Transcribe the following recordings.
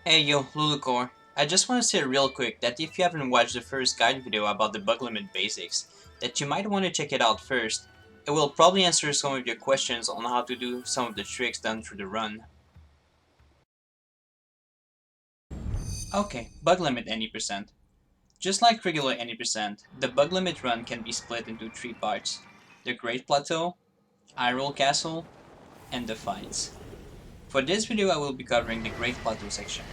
Hey yo, Lulucore. I just want to say real quick that if you haven't watched the first guide video about the bug limit basics, that you might want to check it out first. It will probably answer some of your questions on how to do some of the tricks done through the run. Okay, bug limit any percent. Just like regular any percent, the bug limit run can be split into three parts: the Great Plateau, Iroll Castle, and the fights. For this video I will be covering the Great Plateau section.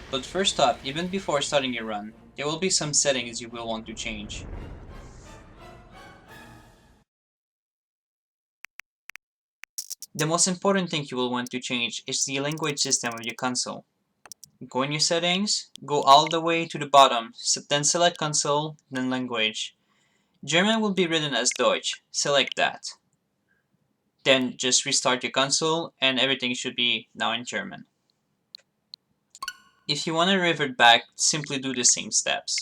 But first up, even before starting your run, there will be some settings you will want to change. The most important thing you will want to change is the language system of your console. Go in your settings, go all the way to the bottom, then select console, then language. German will be written as Deutsch, select that. Then just restart your console and everything should be now in German. If you want to revert back, simply do the same steps.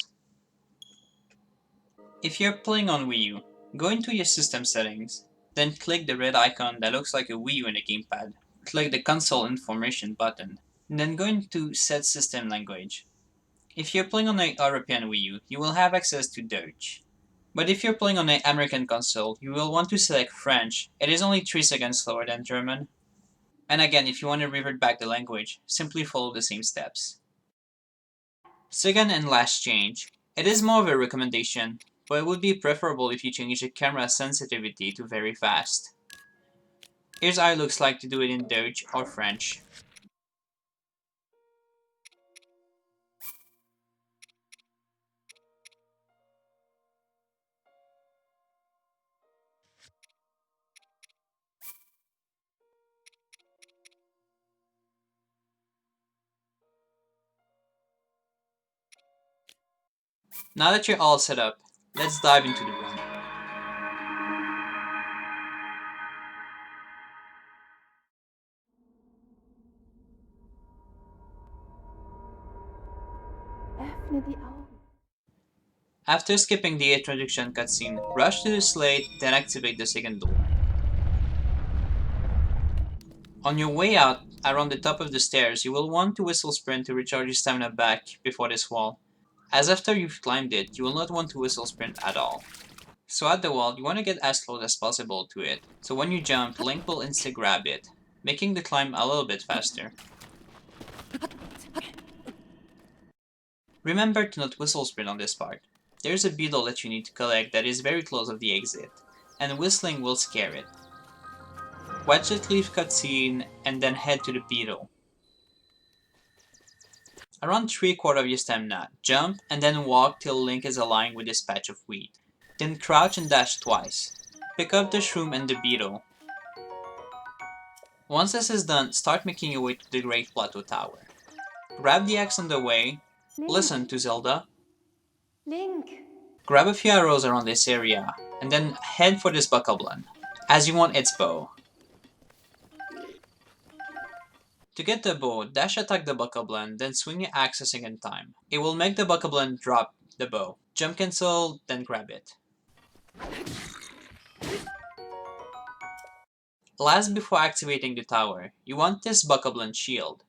If you're playing on Wii U, go into your system settings, then click the red icon that looks like a Wii U in the gamepad. Click the console information button, then go into set system language. If you're playing on an European Wii U, you will have access to Deutsch. But if you're playing on an American console, you will want to select French. It is only 3 seconds slower than German. And again, if you want to revert back the language, simply follow the same steps. Second and last change. It is more of a recommendation, but it would be preferable if you change the camera sensitivity to very fast. Here's how it looks like to do it in Deutsch or French. Now that you're all set up, let's dive into the run. Öffne die Augen. After skipping the introduction cutscene, rush to the slate, then activate the second door. On your way out, around the top of the stairs, you will want to whistle sprint to recharge your stamina back before this wall, as after you've climbed it, you will not want to whistle sprint at all. So at the wall, you want to get as close as possible to it, so when you jump, Link will insta grab it, making the climb a little bit faster. Remember to not whistle sprint on this part. There's a beetle that you need to collect that is very close of the exit, and whistling will scare it. Watch it leave cutscene and then head to the beetle. Around 3/4 of your stamina, jump and then walk till Link is aligned with this patch of wheat. Then crouch and dash twice. Pick up the shroom and the beetle. Once this is done, start making your way to the Great Plateau Tower. Grab the axe on the way, listen to Zelda, Link. grab a few arrows around this area, and then head for this buckleblun, as you want its bow. To get the bow, dash attack the buckleblun, then swing your axe a second time. It will make the buckleblun drop the bow. Jump cancel, then grab it. Last, before activating the tower, you want this buckleblun shield.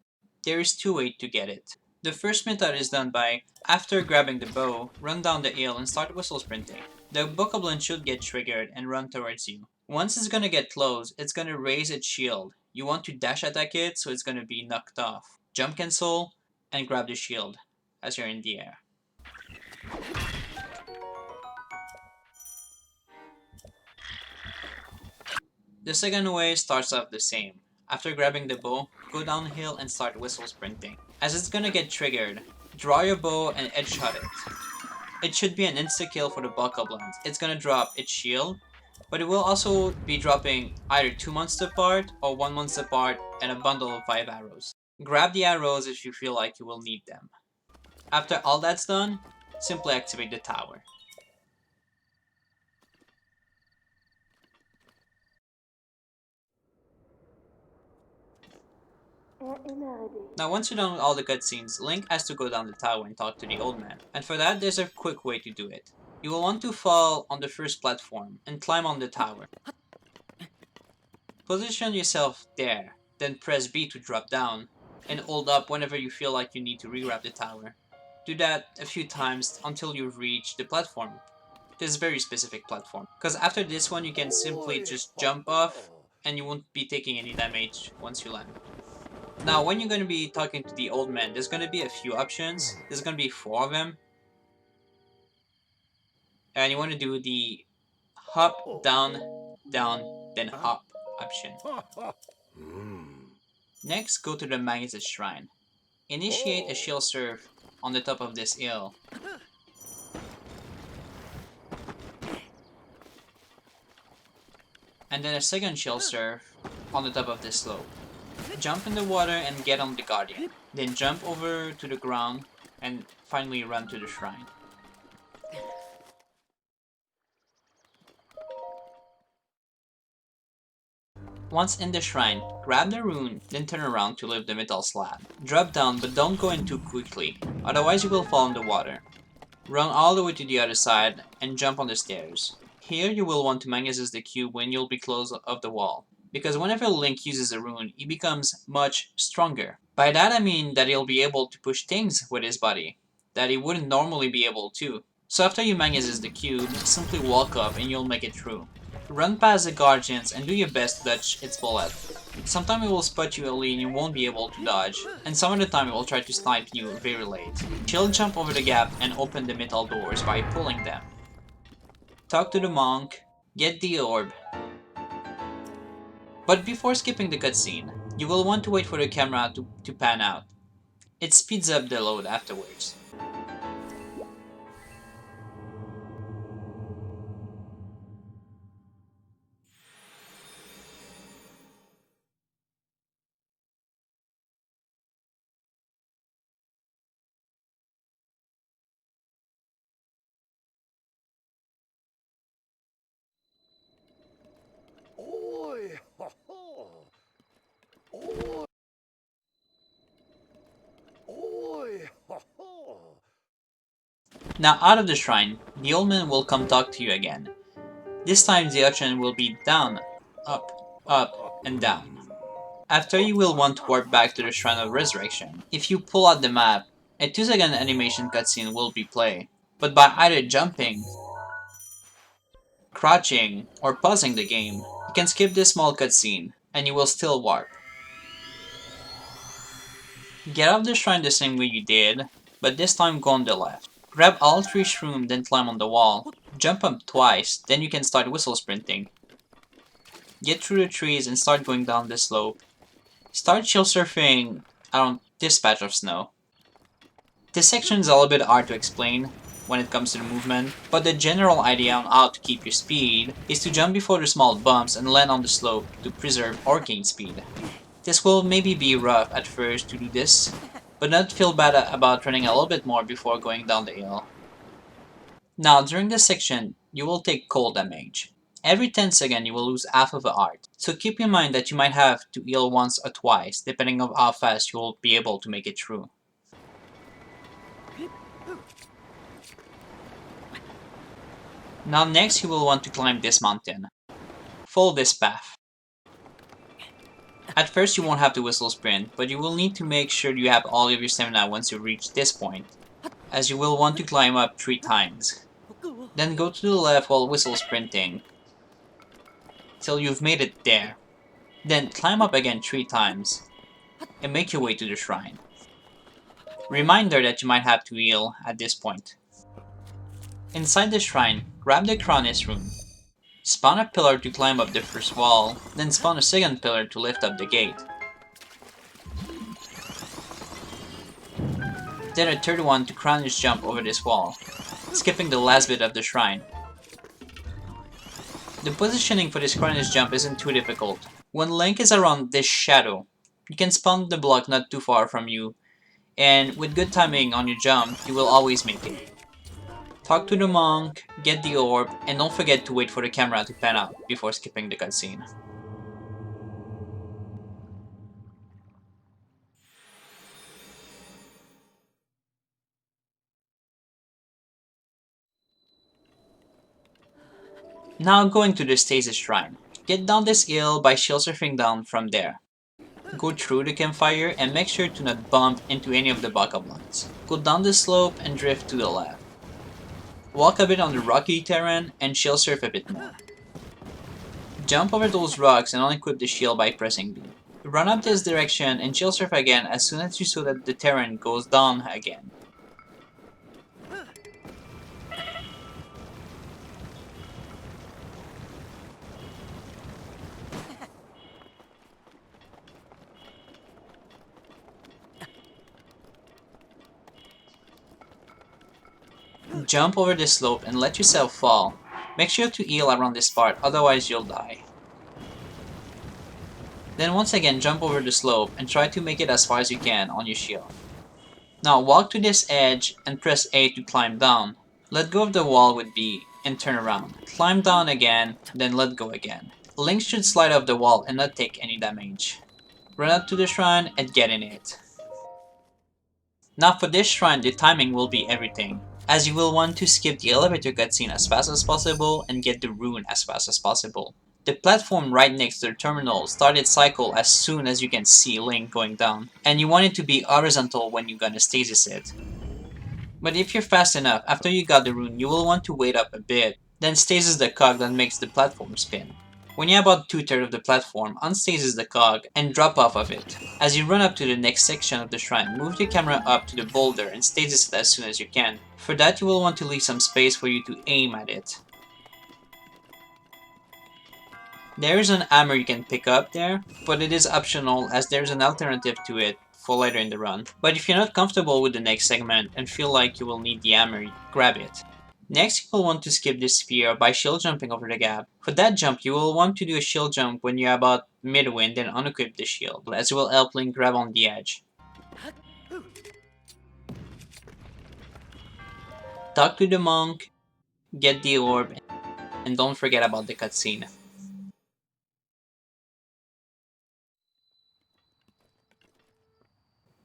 There is two ways to get it. The first method is done by, after grabbing the bow, run down the hill and start whistle sprinting. The buckleblun should get triggered and run towards you. Once it's gonna get close, it's gonna raise its shield. You want to dash attack it so it's gonna be knocked off. Jump cancel and grab the shield as you're in the air. The second way starts off the same. After grabbing the bow, go downhill and start whistle sprinting. As it's gonna get triggered, draw your bow and headshot it. It should be an insta-kill for the buckleblun. It's gonna drop its shield, but it will also be dropping either 2 months apart or 1 month apart and a bundle of 5 arrows. Grab the arrows if you feel like you will need them. After all that's done, simply activate the tower. Erinnere dich. Now once you're done with all the cutscenes, Link has to go down the tower and talk to the old man. And for that, there's a quick way to do it. You will want to fall on the first platform and climb on the tower. Position yourself there, then press B to drop down. and hold up whenever you feel like you need to re-grab the tower. Do that a few times until you reach the platform. This very specific platform. Because after this one you can simply just jump off and you won't be taking any damage once you land. Now when you're going to be talking to the old man, there's going to be a few options. There's going to be 4 of them. And you want to do the hop, down, down, then hop option. Next, go to the Magnesis Shrine. Initiate a shield surf on the top of this hill. And then a second shield surf on the top of this slope. Jump in the water and get on the Guardian. Then jump over to the ground and finally run to the shrine. Once in the shrine, grab the rune, then turn around to lift the metal slab. Drop down, but don't go in too quickly, otherwise you will fall in the water. Run all the way to the other side and jump on the stairs. Here you will want to Magnesis the cube when you'll be close of the wall, because whenever Link uses a rune, he becomes much stronger. By that I mean that he'll be able to push things with his body that he wouldn't normally be able to. So after you Magnesis the cube, simply walk up and you'll make it through. Run past the guardians and do your best to dodge its bullet. Sometimes it will spot you early and you won't be able to dodge, and some of the time it will try to snipe you very late. She'll jump over the gap and open the metal doors by pulling them. Talk to the monk, get the orb. But before skipping the cutscene, you will want to wait for the camera to pan out. It speeds up the load afterwards. Now out of the shrine, the old man will come talk to you again. This time the option will be down, up, and down. After you will want to warp back to the Shrine of Resurrection. If you pull out the map, a 2-second animation cutscene will be played, but by either jumping, crouching, or pausing the game, you can skip this small cutscene, and you will still warp. Get off the shrine the same way you did, but this time go on the left. Grab all 3 shrooms, then climb on the wall. Jump up twice, then you can start whistle sprinting. Get through the trees and start going down the slope. Start shield surfing around this patch of snow. This section is a little bit hard to explain when it comes to the movement, but the general idea on how to keep your speed is to jump before the small bumps and land on the slope to preserve or gain speed. This will maybe be rough at first to do this, but not feel bad about running a little bit more before going down the hill. Now during this section, you will take cold damage. Every 10 seconds you will lose half of a heart, so keep in mind that you might have to heal once or twice depending on how fast you will be able to make it through. Now next you will want to climb this mountain. Follow this path. At first you won't have to whistle sprint, but you will need to make sure you have all of your stamina once you reach this point, as you will want to climb up 3 times. Then go to the left while whistle sprinting, till you've made it there. Then climb up again 3 times, and make your way to the shrine. Reminder that you might have to heal at this point. Inside the shrine, grab the Cryonis rune. Spawn a pillar to climb up the first wall, then spawn a second pillar to lift up the gate. Then a third one to Cryonis jump over this wall, skipping the last bit of the shrine. The positioning for this Cryonis jump isn't too difficult. When Link is around this shadow, you can spawn the block not too far from you, and with good timing on your jump, you will always make it. Talk to the monk, get the orb, and don't forget to wait for the camera to pan out before skipping the cutscene. Now going to the Stasis Shrine. Get down this hill by shield surfing down from there. Go through the campfire and make sure to not bump into any of the backup lines. Go down the slope and drift to the left. Walk a bit on the rocky terrain and shield surf a bit more. Jump over those rocks and unequip the shield by pressing B. Run up this direction and shield surf again as soon as you saw that the terrain goes down again. Jump over the slope and let yourself fall. Make sure to heal around this part, otherwise you'll die. Then once again jump over the slope and try to make it as far as you can on your shield. Now walk to this edge and press A to climb down. Let go of the wall with B and turn around. Climb down again, then let go again. Link should slide off the wall and not take any damage. Run up to the shrine and get in it. Now for this shrine, the timing will be everything, as you will want to skip the elevator cutscene as fast as possible and get the rune as fast as possible. The platform right next to the terminal starts its cycle as soon as you can see Link going down, and you want it to be horizontal when you're gonna stasis it. But if you're fast enough, after you got the rune, you will want to wait up a bit, then stasis the cog that makes the platform spin. When you're about 2/3 of the platform, unstasis the cog and drop off of it. As you run up to the next section of the shrine, move your camera up to the boulder and stasis it as soon as you can. For that, you will want to leave some space for you to aim at it. There is an hammer you can pick up there, but it is optional as there is an alternative to it for later in the run. But if you're not comfortable with the next segment and feel like you will need the hammer, grab it. Next, you will want to skip this sphere by shield jumping over the gap. For that jump, you will want to do a shield jump when you're about midway and then unequip the shield, as it will help Link grab on the edge. Talk to the monk, get the orb, and don't forget about the cutscene.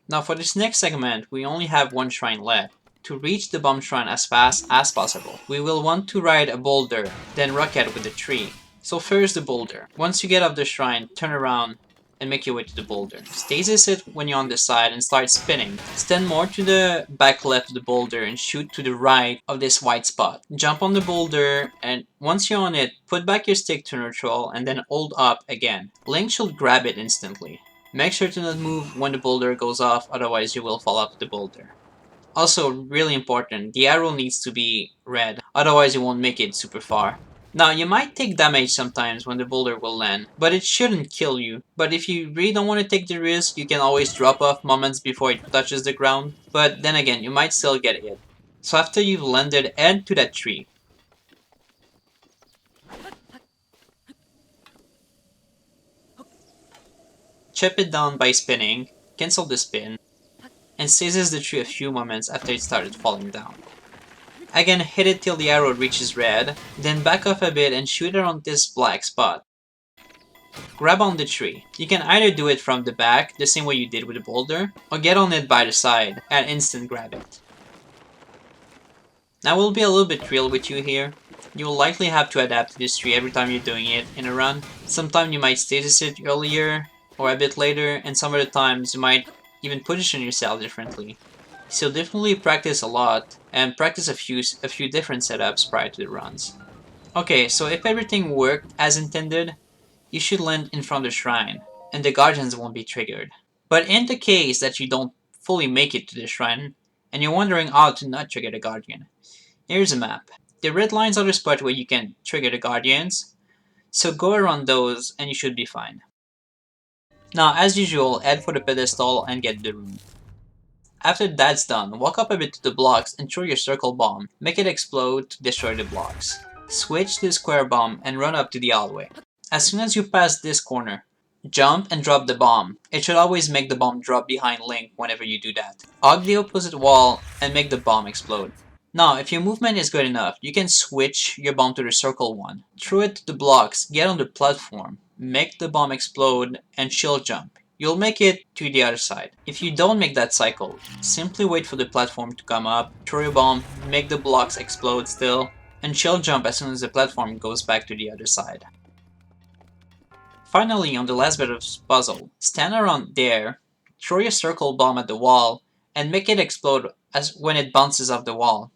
Now for this next segment, we only have one shrine left. To reach the bomb shrine as fast as possible, we will want to ride a boulder, then rocket with a tree. So first the boulder. Once you get off the shrine, turn around and make your way to the boulder. Stasis it when you're on the side and start spinning. Stand more to the back left of the boulder and shoot to the right of this white spot. Jump on the boulder and once you're on it, put back your stick to neutral and then hold up again. Link should grab it instantly. Make sure to not move when the boulder goes off, otherwise you will fall off the boulder. Also, really important, the arrow needs to be red, otherwise you won't make it super far. Now, you might take damage sometimes when the boulder will land, but it shouldn't kill you. But if you really don't want to take the risk, you can always drop off moments before it touches the ground. But then again, you might still get hit. So after you've landed, head to that tree. Chip it down by spinning, cancel the spin, and stasis the tree a few moments after it started falling down. Again, hit it till the arrow reaches red, then back off a bit and shoot around this black spot. Grab on the tree. You can either do it from the back, the same way you did with the boulder, or get on it by the side and instant grab it. Now we'll be a little bit real with you here. You will likely have to adapt to this tree every time you're doing it in a run. Sometimes you might stasis it earlier or a bit later, and some other times you might even position yourself differently. So definitely practice a lot and practice a few different setups prior to the runs. Okay, so if everything worked as intended, you should land in front of the shrine and the guardians won't be triggered. But in the case that you don't fully make it to the shrine and you're wondering how to not trigger the guardian, here's a map. The red lines are the spot where you can trigger the guardians, so go around those and you should be fine. Now, as usual, head for the pedestal and get the rune. After that's done, walk up a bit to the blocks and throw your circle bomb. Make it explode to destroy the blocks. Switch to the square bomb and run up to the hallway. As soon as you pass this corner, jump and drop the bomb. It should always make the bomb drop behind Link whenever you do that. Hug the opposite wall and make the bomb explode. Now, if your movement is good enough, you can switch your bomb to the circle one. Throw it to the blocks, get on the platform, make the bomb explode, and shield jump. You'll make it to the other side. If you don't make that cycle, simply wait for the platform to come up, throw your bomb, make the blocks explode still, and shield jump as soon as the platform goes back to the other side. Finally, on the last bit of puzzle, stand around there, throw your circle bomb at the wall, and make it explode as when it bounces off the wall.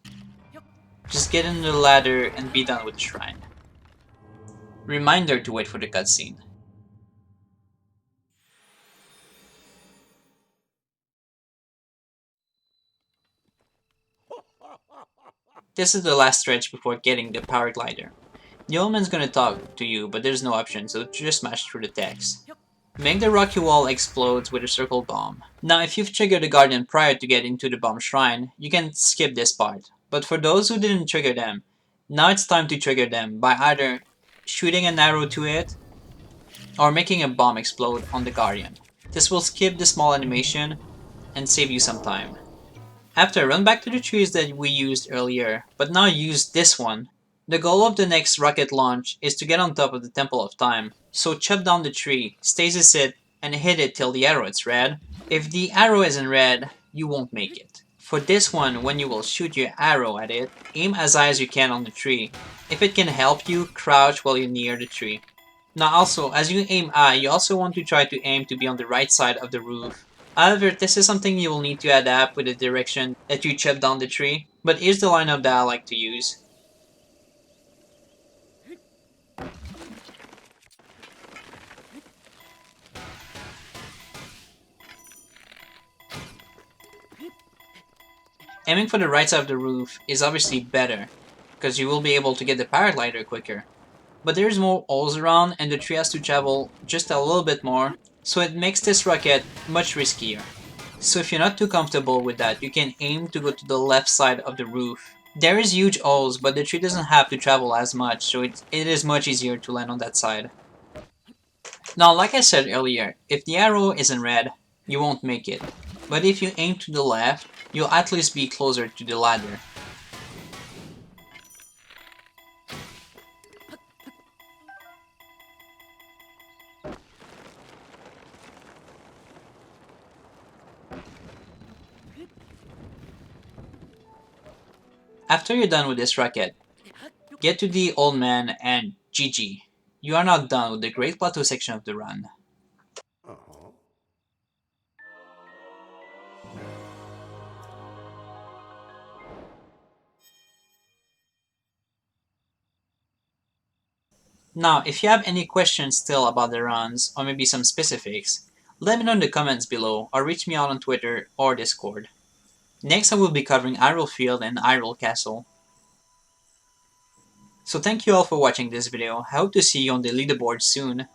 Just get into the ladder and be done with the shrine. Reminder to wait for the cutscene. This is the last stretch before getting the power glider. The old man's gonna talk to you, but there's no option, so just smash through the text. Make the rocky wall explode with a circle bomb. Now if you've triggered the guardian prior to getting to the bomb shrine, you can skip this part. But for those who didn't trigger them, now it's time to trigger them by either shooting an arrow to it or making a bomb explode on the guardian. This will skip the small animation and save you some time. After, run back to the trees that we used earlier, but now use this one. The goal of the next rocket launch is to get on top of the Temple of Time, so chop down the tree, stasis it, and hit it till the arrow is red. If the arrow isn't red, you won't make it. For this one, when you will shoot your arrow at it, aim as high as you can on the tree. If it can help you, crouch while you're near the tree. Now also, as you aim high, you also want to try to aim to be on the right side of the roof. However, this is something you will need to adapt with the direction that you chop down the tree, but here's the lineup that I like to use. Aiming for the right side of the roof is obviously better, because you will be able to get the paraglider quicker. But there's more holes around and the tree has to travel just a little bit more, so it makes this rocket much riskier. So if you're not too comfortable with that, you can aim to go to the left side of the roof. There is huge holes, but the tree doesn't have to travel as much, so it is much easier to land on that side. Now, like I said earlier, if the arrow isn't red, you won't make it. But if you aim to the left, you'll at least be closer to the ladder. After you're done with this rocket, get to the old man and GG. You are now done with the Great Plateau section of the run. Now, if you have any questions still about the runs, or maybe some specifics, let me know in the comments below or reach me out on Twitter or Discord. Next I will be covering Hyrule Field and Hyrule Castle. So thank you all for watching this video, I hope to see you on the leaderboard soon.